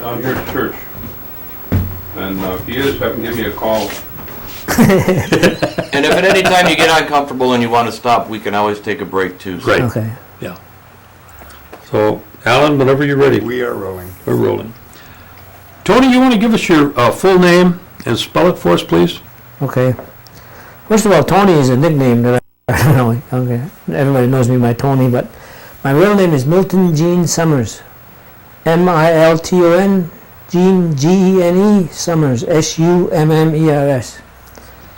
down here at church. And if he is, have him give me a call. And if at any time you get uncomfortable and you want to stop, we can always take a break too. So. Right. Okay. Yeah. So, Alan, whenever you're ready. We are rolling. We're rolling. Tony, you want to give us your full name and spell it for us, please? Okay. First of all, Tony is a nickname that I don't know. Okay. Everybody knows me by Tony, but my real name is Milton Gene Summers. Milton Gene Gene Summers Summers.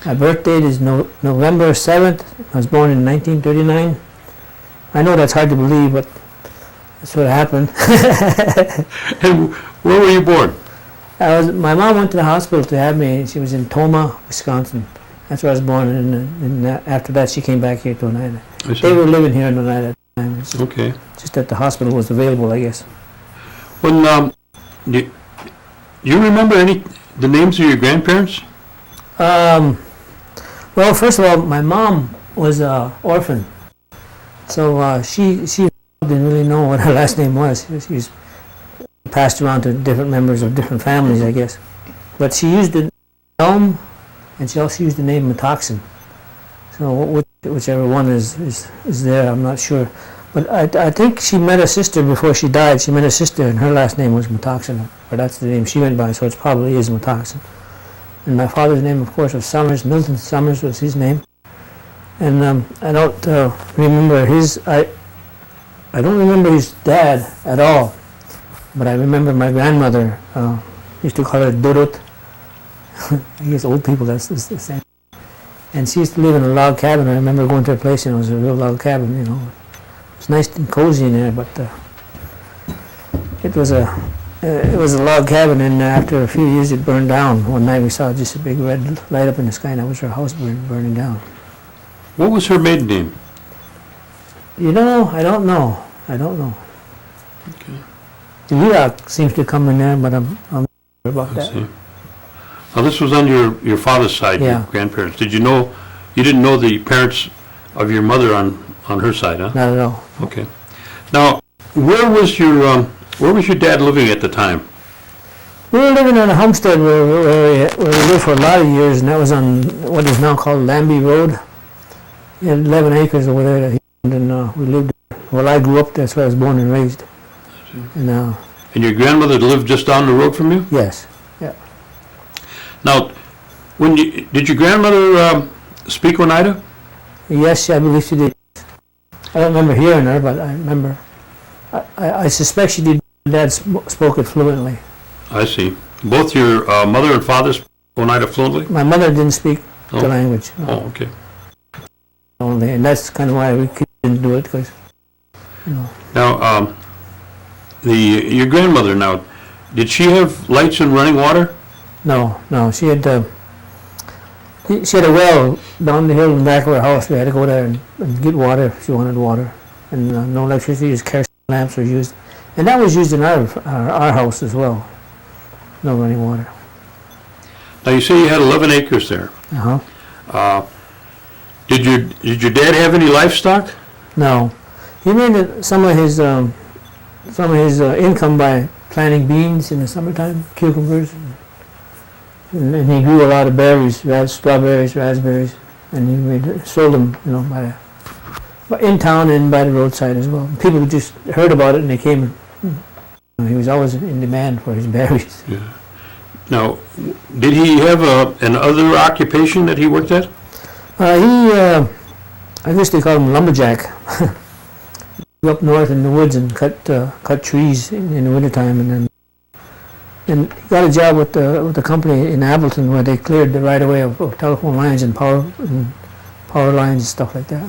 My birth date is November 7th. I was born in 1939. I know that's hard to believe, but that's what happened. And where were you born? My mom went to the hospital to have me. She was in Toma, Wisconsin. That's where I was born, and after that she came back here to Oneida. They were living here in Oneida at the time. It's Okay. just that the hospital was available, I guess. When do you remember the names of your grandparents? Well, first of all, my mom was an orphan, so she didn't really know what her last name was. She was passed around to different members of different families, I guess. But she used the name, and she also used the name Metoxen. So whichever one is there, I'm not sure. But I think she met a sister before she died. She met a sister, and her last name was Metoxen, or that's the name she went by, so it probably is Metoxen. And my father's name, of course, was Summers. Milton Summers was his name. And I don't remember I don't remember his dad at all. But I remember my grandmother used to call her Dorot. I guess old people, that's the same. And she used to live in a log cabin. I remember going to her place, and it was a real log cabin, you know. It was nice and cozy in there, but it was a log cabin, and after a few years it burned down. One night we saw just a big red light up in the sky, and that was her house burning down. What was her maiden name? You know, I don't know. Okay. The Iraq seems to come in there, but I'm not sure about Let's that. see. Now this was on your father's side, Yeah. your grandparents. You didn't know the parents of your mother on her side, huh? Not at all. Okay. Now, where was your dad living at the time? We were living on a homestead where we lived for a lot of years, and that was on what is now called Lambie Road. He had 11 acres over there that he owned, and we lived there. Well, I grew up there, that's where I was born and raised. And And your grandmother lived just down the road from you? yes. Now, did your grandmother speak Oneida? Yes, I believe she did. I don't remember hearing her, but I remember. I suspect she did. Dad spoke it fluently. I see. Both your mother and father spoke Oneida fluently? My mother didn't speak Oh. the language Oh, okay. only, and that's kind of why we couldn't do it, because, you know. Now, your grandmother now, did she have lights and running water? No, she had a well down the hill in the back of her house. We had to go there and get water if she wanted water. And no electricity, just kerosene lamps were used. And that was used in our house as well. No running water. Now, you say you had 11 acres there. Uh-huh. Did your dad have any livestock? No. He made some of his income by planting beans in the summertime, cucumbers. And he grew a lot of berries, strawberries, raspberries, and he sold them, you know, in town and by the roadside as well. People just heard about it and they came. He was always in demand for his berries. Yeah. Now, did he have an other occupation that he worked at? I guess they call him lumberjack. He grew up north in the woods and cut trees in the wintertime, and he got a job with the company in Appleton where they cleared the right of way of telephone lines and power lines and stuff like that.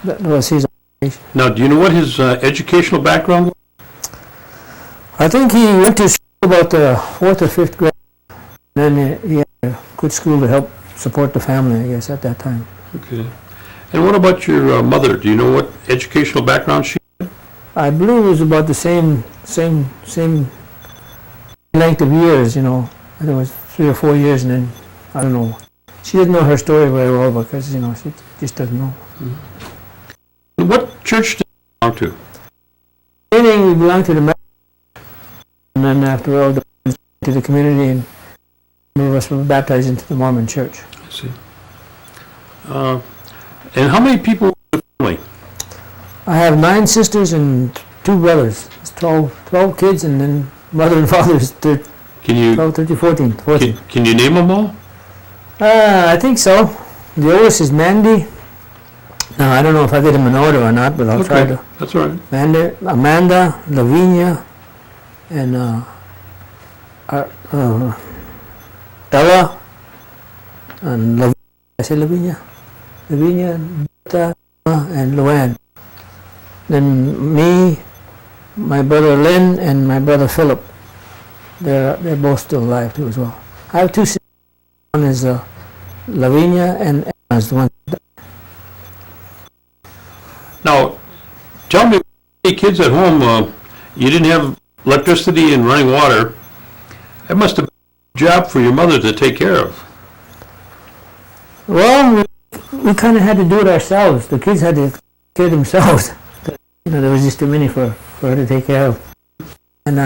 That was his occupation. Now, do you know what his educational background was? I think he went to school about the 4th or 5th grade, and then he had a good school to help support the family, I guess, at that time. Okay. And what about your mother? Do you know what educational background she had? I believe it was about the same length of years, you know. I think it was 3 or 4 years, and then, I don't know. She didn't know her story very well because, you know, she just doesn't know. What church did you belong to? In the beginning, we belonged to the And then after all, to the community, and some of us were baptized into the Mormon church. I see. And how many people in the family? I have 9 sisters and 2 brothers. It's 12 kids, and then mother and father's 12, Can you 13, 14. can you name them all? I think so. The oldest is Mandy. Now, I don't know if I get them in order or not, but I'll try to. That's all right. Amanda, Lavinia, and Ella, and Lavinia. I say Lavinia? Lavinia, Betta, and Luann. Then me, my brother Lynn, and my brother Philip. They're both still alive too as well. I have 2 sisters. One is Lavinia, and Emma is the one. Now, tell me, kids at home, you didn't have electricity and running water. That must have been a job for your mother to take care of. Well, we kind of had to do it ourselves. The kids had to take care of themselves. There was just too many for her to take care of. And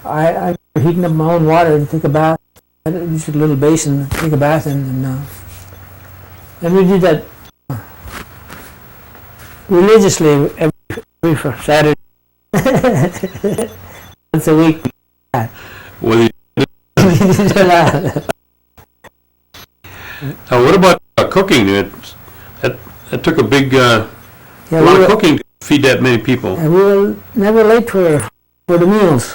I heating up my own water to take a bath. I had just a little basin to take a bath in, and we did that religiously every Saturday. Once a week. Well, We did that. now, what about cooking? That took a big lot Yeah, of cooking to feed that many people. and we were never late for the meals,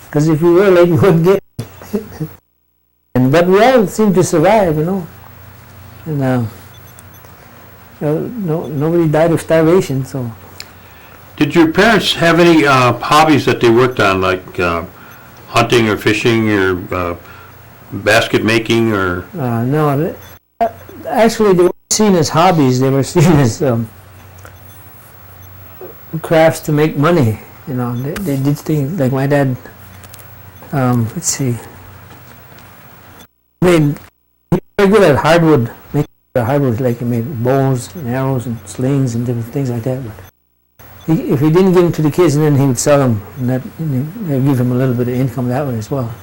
because if we were late, we wouldn't get it. But we all seemed to survive, and nobody died of starvation. So Did your parents have any hobbies that they worked on, like hunting or fishing or basket making or? no, actually they weren't seen as hobbies. They were seen as crafts to make money. They did things like my dad. Let's see. Made very good at hardwood. Making hardwood, like he made bows and arrows and slings and different things like that. But if he didn't give them to the kids, and then he would sell them, and they'd give him a little bit of income that way as well.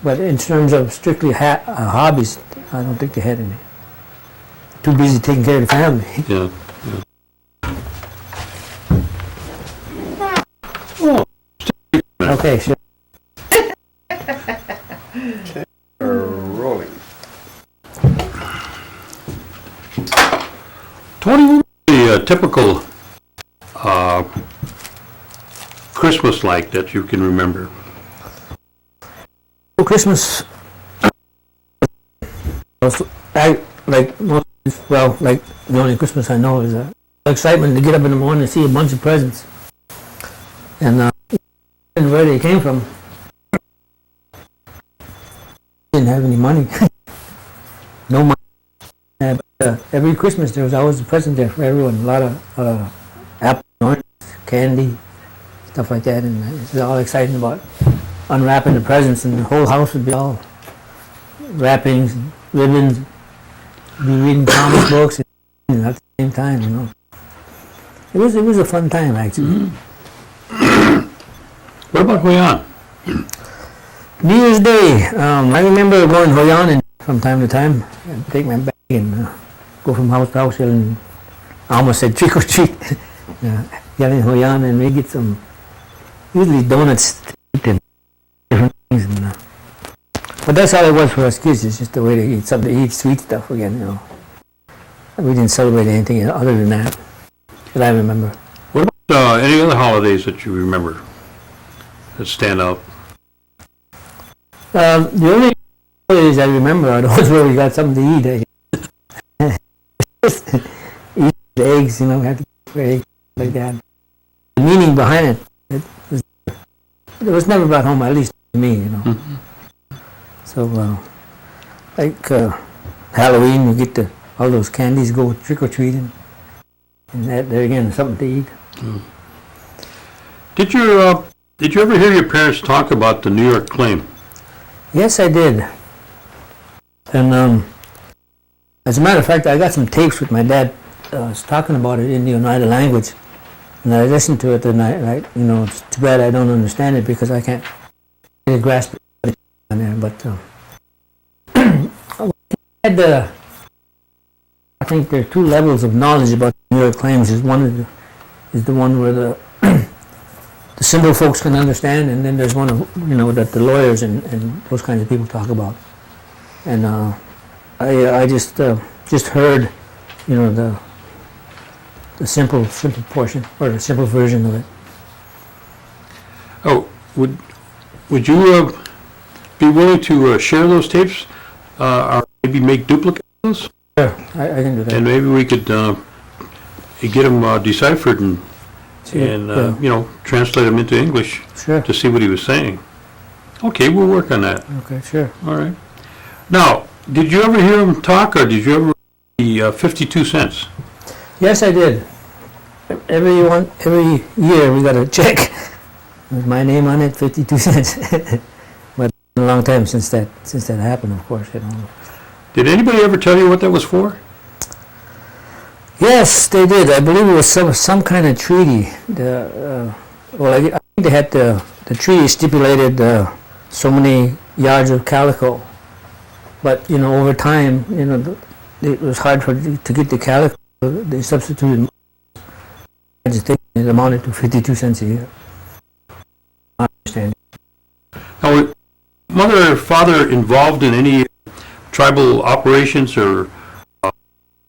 But in terms of strictly hobbies, I don't think they had any. Too busy taking care of the family. Yeah. Well, Okay, sure. Rolling. Tony, what would be a typical Christmas like that you can remember? Christmas, like the only Christmas I know is excitement to get up in the morning and see a bunch of presents, and where they came from. Didn't have any money, no money. But, every Christmas there was always a present there for everyone. A lot of apples, oranges, candy, stuff like that, and it was all exciting about unwrapping the presents, and the whole house would be all wrappings, and ribbons, be reading comic books, and at the same time, It was a fun time, actually. Mm-hmm. What about Hoyan? New Year's Day, I remember going Hoyan from time to time, and take my bag and go from house to house, and I almost said trick or treat, yelling Hoyan, and we get some, usually donuts to eat and different things. But that's all it was for us kids. It's just a way to eat something, to eat sweet stuff again. We didn't celebrate anything other than that I remember. What about any other holidays that you remember that stand out? The only holidays I remember are those where we got something to eat. Eat the eggs, have to eat eggs like that. The meaning behind it was never brought home, at least to me, Mm-hmm. So, like Halloween, we get all those candies, go trick-or-treating, and that, there again, something to eat. Mm. Did you ever hear your parents talk about the New York claim? Yes, I did. And as a matter of fact, I got some tapes with my dad talking about it in the Oneida language. And I listen to it, and it's too bad I don't understand it because I can't really grasp it on there. But I think there are two levels of knowledge about New York claims. One is the one where the simple folks can understand, and then there's one that the lawyers and those kinds of people talk about. And I just heard the simple portion, or the simple version of it. Oh, would you be willing to share those tapes, or maybe make duplicates of those? Sure, I can do that. And maybe we could get them deciphered and translate them into English Sure. to see what he was saying. Okay, we'll work on that. Okay, sure. All right. Now, did you ever hear him talk, or did you ever the 52 cents? Yes, I did. Every year we got a check with my name on it, 52 cents. But it's been a long time since that happened, of course. Did anybody ever tell you what that was for? Yes, they did. I believe it was some kind of treaty. I think they had the treaty stipulated so many yards of calico, but over time, it was hard to get the calico. They substituted. I just think it amounted to 52 cents a year. I understand. Now, were mother or father involved in any tribal operations or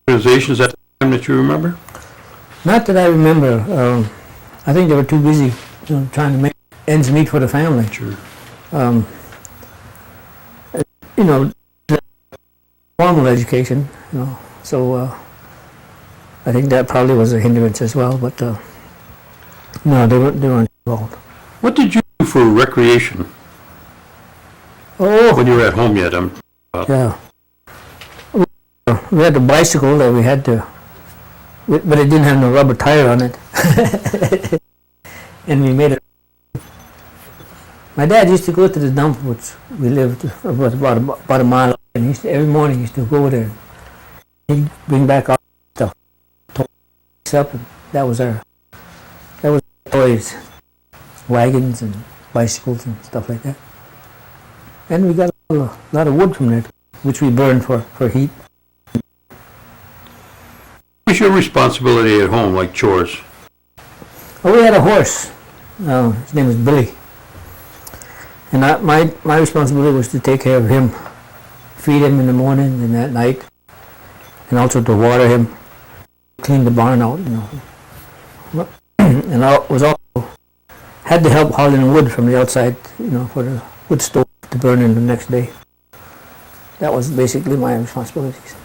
organizations at the time that you remember? Not that I remember. I think they were too busy, trying to make ends meet for the family. Sure. Formal education, so I think that probably was a hindrance as well. But no, they weren't involved. What did you do for recreation Oh, when you were at home yet? yeah. We had a bicycle that we had to, but it didn't have no rubber tire on it. And we made it. My dad used to go to the dump, which we lived about a mile, and every morning he used to go over there. He'd bring back our stuff, up, and that was our toys, wagons and bicycles and stuff like that. And we got a lot of wood from there, which we burned for heat. What was your responsibility at home, like chores? Oh, we had a horse. His name was Billy. And my responsibility was to take care of him, feed him in the morning and at night, and also to water him, clean the barn out, And I was also had to help hauling wood from the outside, for the wood stove to burn in the next day. That was basically my responsibilities.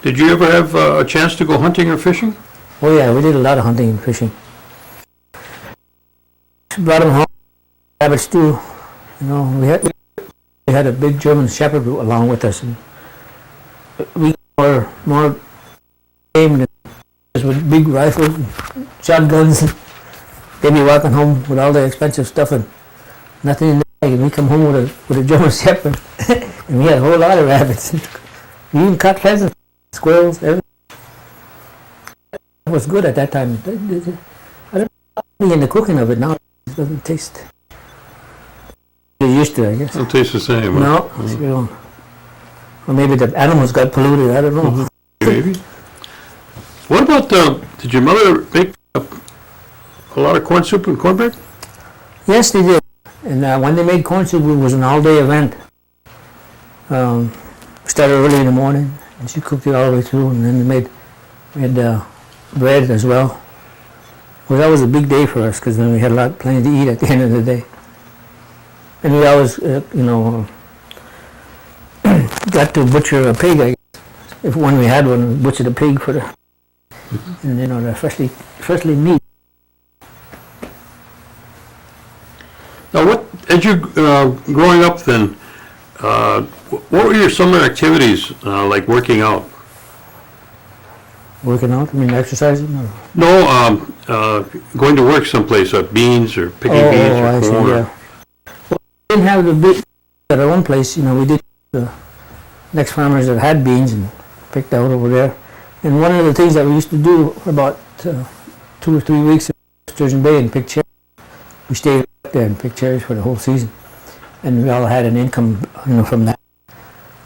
Did you ever have a chance to go hunting or fishing? Oh yeah, we did a lot of hunting and fishing. Brought them home, rabbits too. We had a big German Shepherd along with us, and we were more game than with big rifles and shotguns. They'd be walking home with all the expensive stuff and nothing in the bag, and we come home with a German Shepherd, and we had a whole lot of rabbits. We even caught pheasants, squirrels, everything. It was good at that time. I don't know in the cooking of it now. It doesn't taste. You're used to it, I guess. It don't taste the same. No, or maybe the animals got polluted. I don't know. Maybe. What about, did your mother make a lot of corn soup and cornbread? Yes, they did. And when they made corn soup, it was an all-day event. We started early in the morning, and she cooked it all the way through, and then we made bread as well. Well, that was a big day for us, because then we had plenty to eat at the end of the day. And we always, got to butcher a pig, I guess. If when we had one, we butchered a pig for the, and the freshly meat. Now, as you growing up then, what were your summer activities like working out? Working out? I mean, exercising? Or? No, going to work someplace, beans or picking beans or I see, corn. yeah. Well, we didn't have the big at our own place. We did the next farmers that had beans and picked out over there. And one of the things that we used to do for about 2 or 3 weeks Sturgeon Bay and picked cherries. We stayed up there and picked cherries for the whole season. And we all had an income, from that.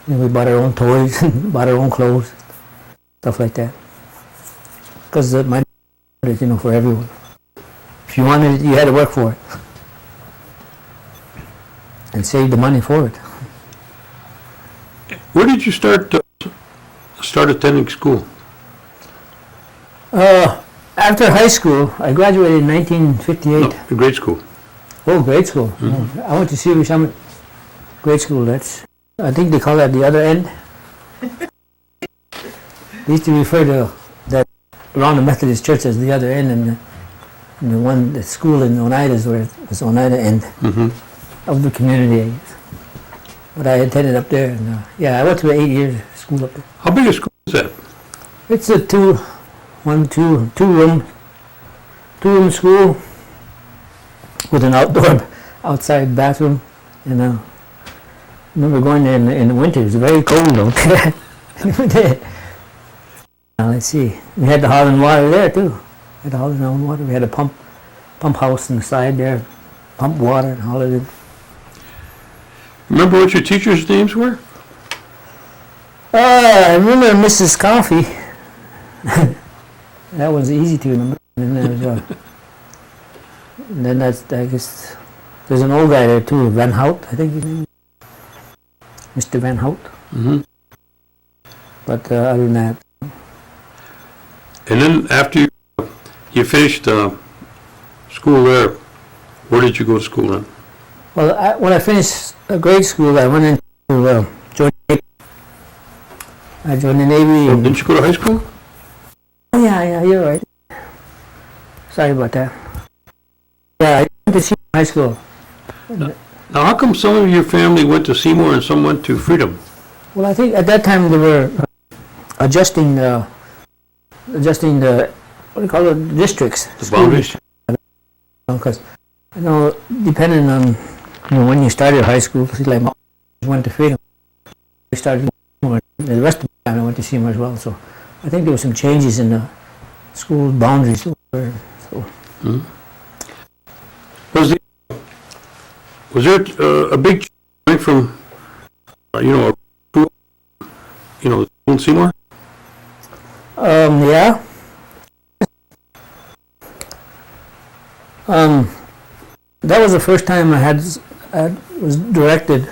We bought our own toys, bought our own clothes, stuff like that. Because my for everyone. If you wanted it, you had to work for it. And save the money for it. Where did you start attending school? After high school, I graduated in 1958. No, in grade school. Oh, grade school. I went to Seaway Summit grade school. I think they call that the other end. They used to refer to that around the Methodist Church as the other end, and the school in Oneida is where it was Oneida end of the community, I guess. But I attended up there, and I went to 8 years of school up there. How big a school is that? It's a two room school with an outside bathroom, and I remember going there in the winter. It was very cold out there. Let's see. We had the hauling water there too. We had the hauling water. We had a pump house on the side there, pump water and all of it. Remember what your teachers' names were? I remember Mrs. Coffee. That was easy to remember. And then I guess there's an old guy there too, Van Hout, I think his name is. Mr. Van Hout. But other than that. And then after you finished school there, where did you go to school then? Well, when I finished grade school, I went into join the Navy. I joined the Navy. Didn't you go to high school? Oh, yeah, you're right. Sorry about that. Yeah, I went to Seymour High School. Now, how come some of your family went to Seymour and some went to Freedom? Well, I think at that time they were adjusting the what do you call it, districts. The boundaries? Because, depending on when you started high school, like my went to Freedom, I started Seymour. The rest of the time I went to Seymour as well. So I think there were some changes in the school boundaries. Was there a big change from, school in Seymour? Yeah. That was the first time I was directed.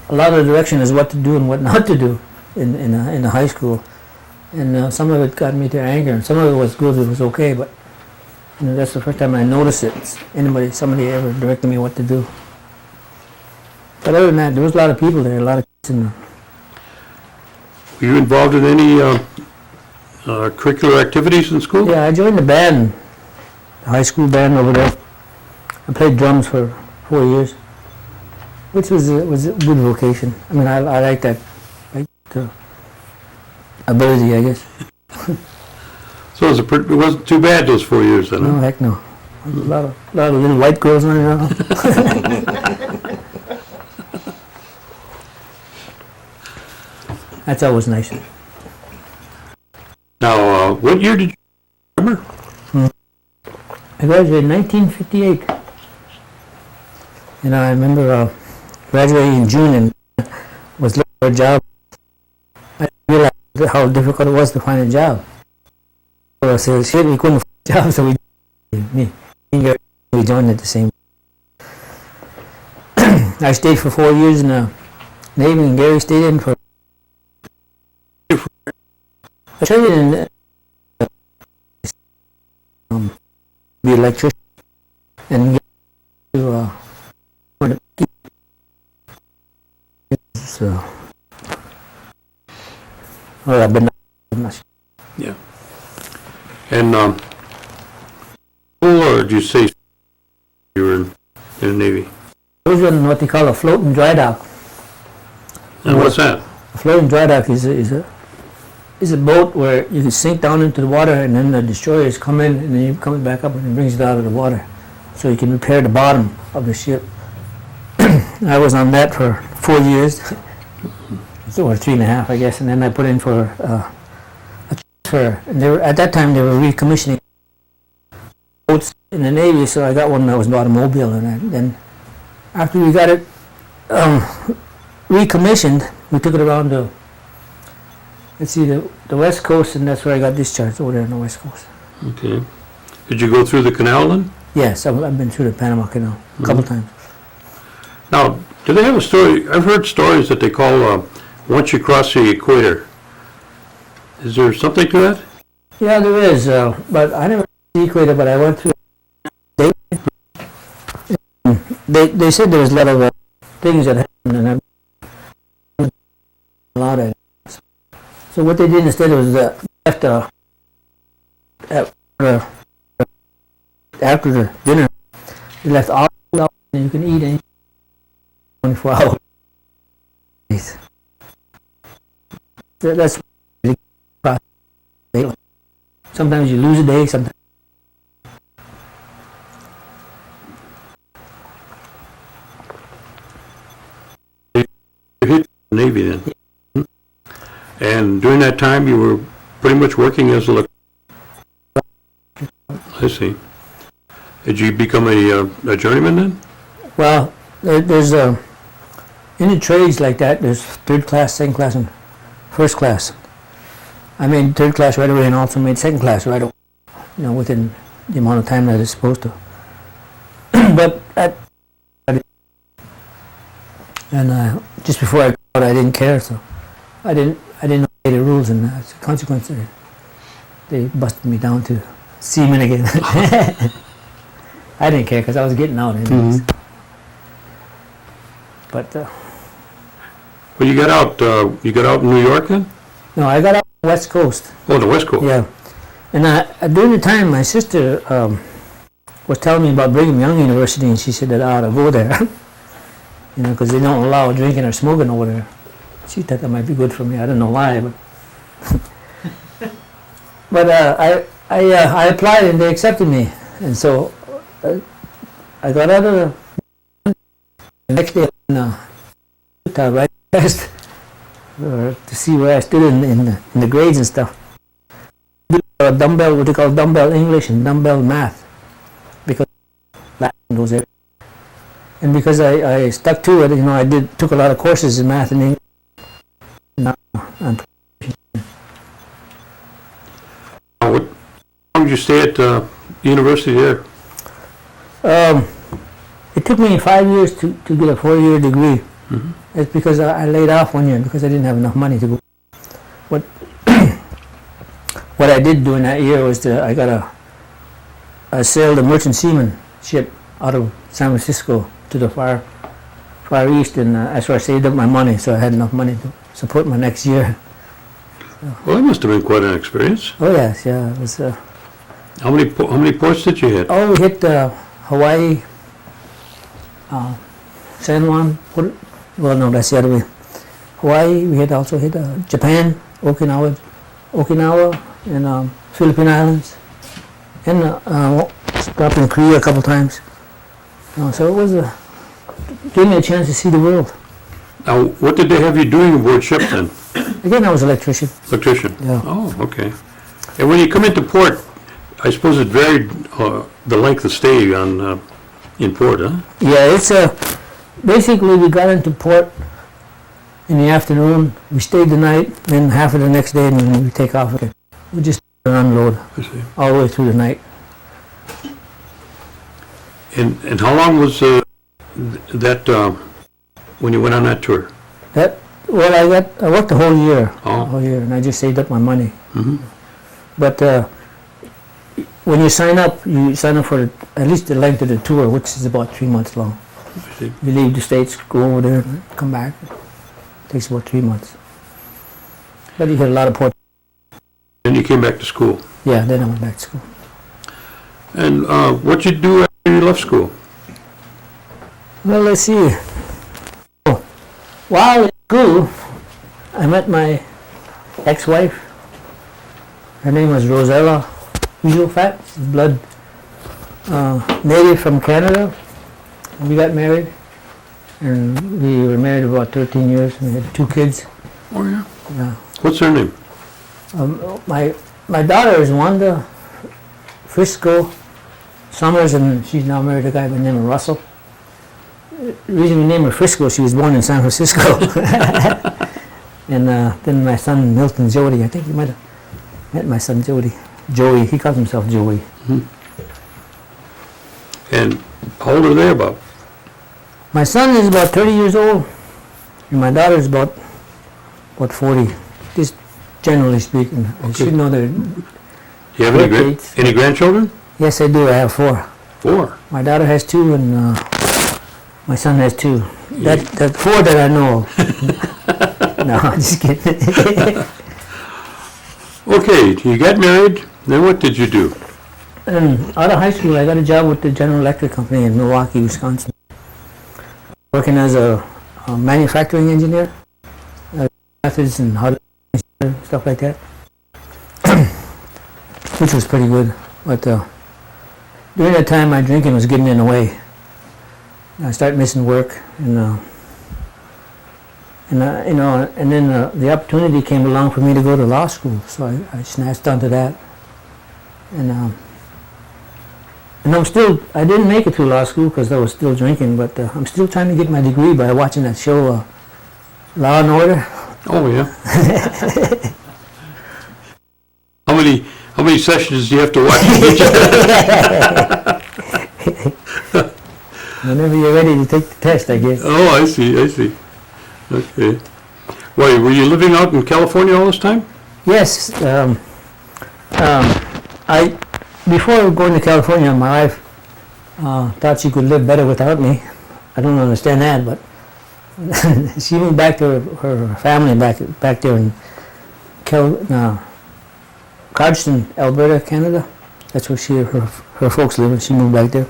A lot of the direction is what to do and what not to do in the high school, and some of it got me to anger, and some of it was good. It was okay, but that's the first time I noticed it. Somebody ever directed me what to do. But other than that, there was a lot of people there, a lot of kids in there. Were you involved in any curricular activities in school? Yeah, I joined the band, the high school band over there. I played drums for 4 years, which was a good vocation. I mean, I like that, ability, I guess. So it wasn't too bad those 4 years then? No, heck no. A lot of little white girls running around. That's always nice. Now, what year did you remember? I graduated in 1958. I remember graduating in June and was looking for a job. I realized how difficult it was to find a job. So I said, shit, we couldn't find a job, so we joined at the same time. I stayed for 4 years in the Navy, and Gary stayed in for... I trained in be electrician and to well, I've been Yeah. And or did you say you were in the Navy? I was in what they call a floating dry dock. And what's that? A floating dry dock is a boat where you can sink down into the water, and then the destroyers come in, and then you come back up and it brings it out of the water, so you can repair the bottom of the ship. I was on that for 4 years, or 3.5, I guess, and then I put in for a transfer. And at that time they were recommissioning boats in the Navy, so I got one that was an automobile, and then after we got it recommissioned, we took it around to, let's see, the West Coast, and that's where I got discharged, over there on the West Coast. Okay. Did you go through the canal then? Yes, I've been through the Panama Canal a couple times. Now, do they have a story? I've heard stories that they call once you cross the equator. Is there something to that? Yeah, there is, but I never the equator, but I went through. They said there was a lot of things that happened, and I a lot of it. So what they did instead was left after the dinner, they left all out, and you can eat in 24 hours. That's sometimes you lose a day, sometimes. You hit the Navy then? And during that time you were pretty much working as a I see. Did you become a journeyman then? Well, there's in the trades like that, there's third class, second class, and first class. I made third class right away and also made second class right away, within the amount of time that it's supposed to. But just before I got out, I didn't care, so I didn't know the rules, and as a consequence, they busted me down to seaman again. I didn't care because I was getting out anyways. But Well, you got out in New York then? no, I got out on the West Coast. Oh, the West Coast. Yeah, and during the time, my sister was telling me about Brigham Young University, and she said that I ought to go there, because they don't allow drinking or smoking over there. She thought that might be good for me. I don't know why, but but I applied and they accepted me, and so I got out of the next day to write a test to see where I stood in the grades and stuff. Dumbbell, what they call dumbbell English and dumbbell math, because Latin goes there. And because I stuck to it, I took a lot of courses in math and English. How long did you stay at the university there? It took me 5 years to get a 4-year degree. Mm-hmm. It's because I laid off 1 year because I didn't have enough money to go. What I did during that year was I sailed a merchant seaman ship out of San Francisco to the far east, and that's where I saved up my money, so I had enough money to support my next year. Well, that must have been quite an experience. Oh yes, yeah, it was. How many ports did you hit? Oh, we hit Hawaii, San Juan. Well, no, that's the other way. Hawaii. We also hit Japan, Okinawa, and Philippine Islands, and stopped in Korea a couple times. So it was gave me a chance to see the world. Now, what did they have you doing aboard ship then? Again, I was an electrician. Electrician? Yeah. Oh, okay. And when you come into port, I suppose it varied the length of stay in port, huh? Yeah, it's basically we got into port in the afternoon. We stayed the night, then half of the next day, and then we take off again. We just unload I see. all the way through the night. And how long was that when you went on that tour? Well, I worked the whole year, Oh. and I just saved up my money. Mm-hmm. But when you sign up for at least the length of the tour, which is about 3 months long. I see. You leave the States, go over there, and come back. It takes about 3 months. But you get a lot of port. Then you came back to school. Yeah, then I went back to school. And what'd you do after you left school? Well, let's see. While in school, I met my ex-wife. Her name was Rosella Fat. She's blood native from Canada. We got married, and we were married about 13 years, and we had 2 kids. Oh, yeah. Yeah. What's her name? My daughter is Wanda Frisco Summers, and she's now married a guy by the name of Russell. The reason we named her Frisco, she was born in San Francisco. And then my son Milton Jody, I think you might have met my son Jody. Joey, he calls himself Joey. And how old are they about? My son is about 30 years old, and my daughter is about 40. Just generally speaking, I should know their. Do you have any, birthdates. any grandchildren? Yes, I do. I have 4. 4. My daughter has 2, and my son has 2. That 4 that I know of. No, I'm just kidding. Okay, you got married, then what did you do? And out of high school, I got a job with the General Electric Company in Milwaukee, Wisconsin. Working as a manufacturing engineer, methods and how to stuff like that, which was pretty good. But during that time, my drinking was getting in the way. I started missing work, and then the opportunity came along for me to go to law school, so I snatched onto that. And I didn't make it through law school because I was still drinking, but I'm still trying to get my degree by watching that show, Law and Order. Oh, yeah. How many sessions do you have to watch? Whenever you're ready to take the test, I guess. Oh, I see. Okay. Wait, were you living out in California all this time? Yes. Before going to California, my wife thought she could live better without me. I don't understand that, but she moved back to her family back there in Cardston, Alberta, Canada. That's where her folks live, and she moved back there.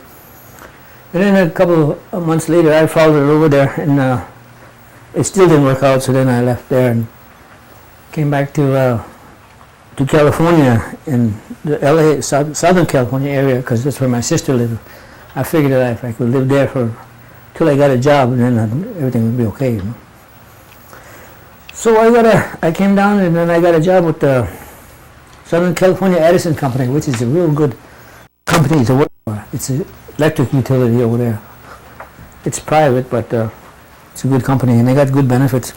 And then a couple of months later, I followed her over there, and it still didn't work out. So then I left there and came back to California, in the LA, Southern California area, because that's where my sister lived. I figured that if I could live there till I got a job, and then everything would be okay, you know. So I came down, and then I got a job with the Southern California Edison Company, which is a real good company to work for. It's an electric utility over there. It's private, but it's a good company, and they got good benefits.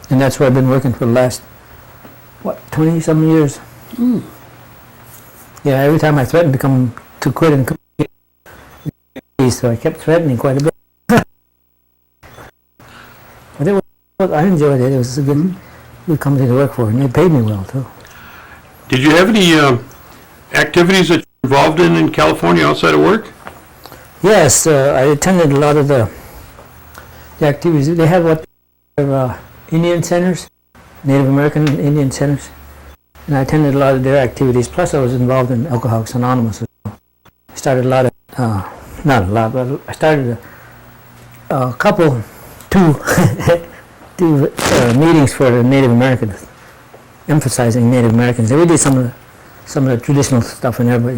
And that's where I've been working for the last, 20-something years. Yeah, every time I threatened to quit and so I kept threatening quite a bit. But I enjoyed it. It was a good company to work for, and they paid me well, too. Did you have any activities that you're involved in California outside of work? Yes, I attended a lot of the activities. They have Indian centers, Native American Indian centers, and I attended a lot of their activities. Plus, I was involved in Alcoholics Anonymous. I started a lot of, not a lot, but I started two meetings for the Native Americans, emphasizing Native Americans. They did some of the traditional stuff in there, but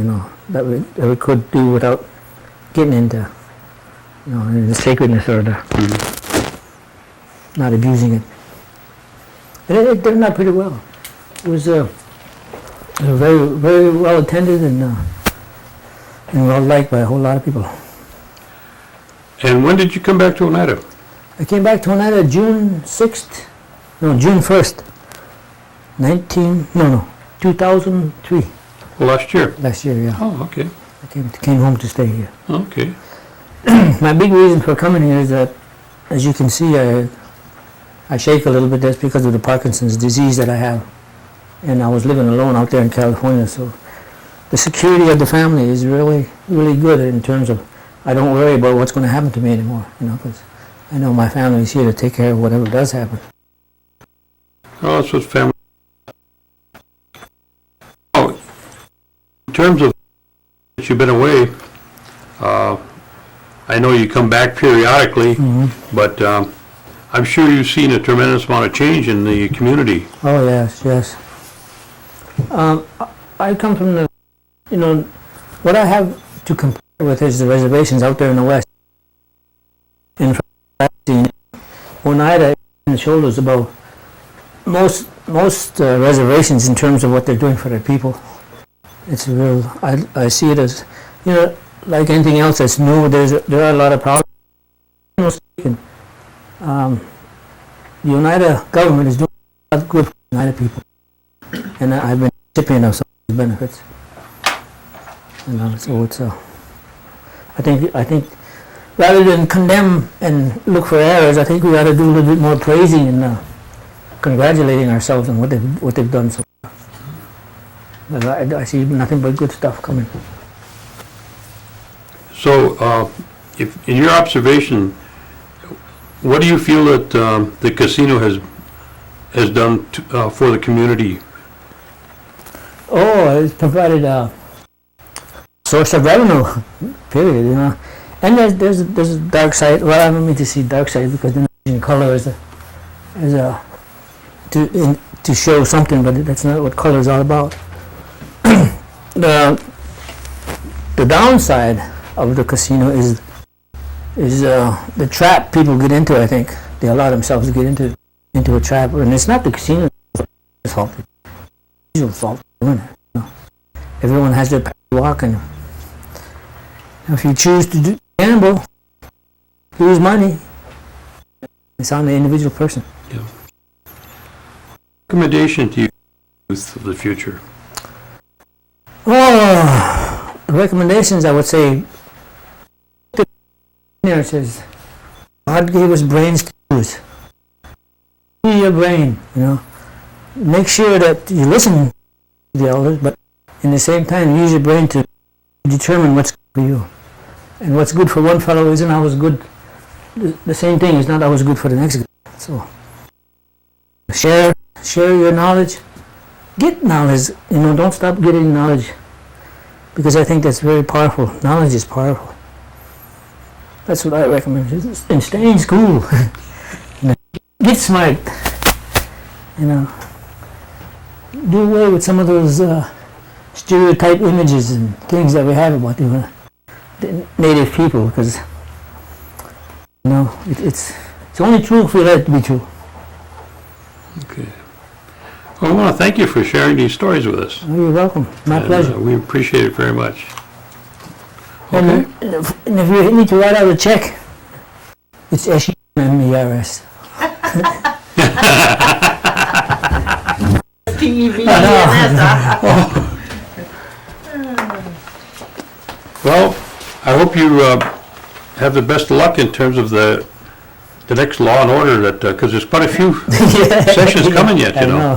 that we could do without getting into the sacredness or the not abusing it. And it turned out pretty well. It was very, very well attended and well liked by a whole lot of people. And when did you come back to Oneida? I came back to Oneida June 1st, 2003. Well, last year. Last year, yeah. Oh, okay. I came home to stay here. Okay. My big reason for coming here is that, as you can see, I shake a little bit. That's because of the Parkinson's disease that I have. And I was living alone out there in California, so the security of the family is really, really good in terms of I don't worry about what's going to happen to me anymore, because I know my family is here to take care of whatever does happen. Oh, that's what family. Oh, in terms of that you've been away, I know you come back periodically, but I'm sure you've seen a tremendous amount of change in the community. Oh, yes. I come from the, what I have to compare with is the reservations out there in the West. And from Oneida in the shoulders above most reservations in terms of what they're doing for their people. It's real. I see it as, like anything else that's new. There are a lot of problems. The Oneida government is doing a lot of good for Oneida people, and I've been recipient of some of these benefits. So it's I think rather than condemn and look for errors, I think we ought to do a little bit more praising and congratulating ourselves on what they've done so far. I see nothing but good stuff coming. So, if, in your observation, what do you feel that the casino has done for the community? Oh, it's provided a source of revenue, period, And there's a dark side. Well, I don't mean to see dark side because they're not using color as to show something, but that's not what color is all about. The downside of the casino is the trap people get into. I think they allow themselves to get into a trap, and it's not the casino's fault. It's the fault. Everyone has their path to walk, and if you choose to gamble, lose money, it's on the individual person. Yeah. Recommendation to you for the future? Oh, the recommendations I would say. It says, God gave us brains to use. Use your brain, Make sure that you listen to the elders, but in the same time, use your brain to determine what's good for you. And what's good for one fellow isn't always good. The same thing is not always good for the next guy. So, share your knowledge. Get knowledge. Don't stop getting knowledge, because I think that's very powerful. Knowledge is powerful. That's what I recommend. And stay in school. Get smart. Do away with some of those stereotype images and things that we have about the native people, because it's only true if we let it to be true. Okay. Well, I want to thank you for sharing these stories with us. Oh, you're welcome. My pleasure. We appreciate it very much. And if you need to write out a check, it's SEMERS. Well, I hope you have the best of luck in terms of the next Law and Order, because there's quite a few sessions coming yet, I know.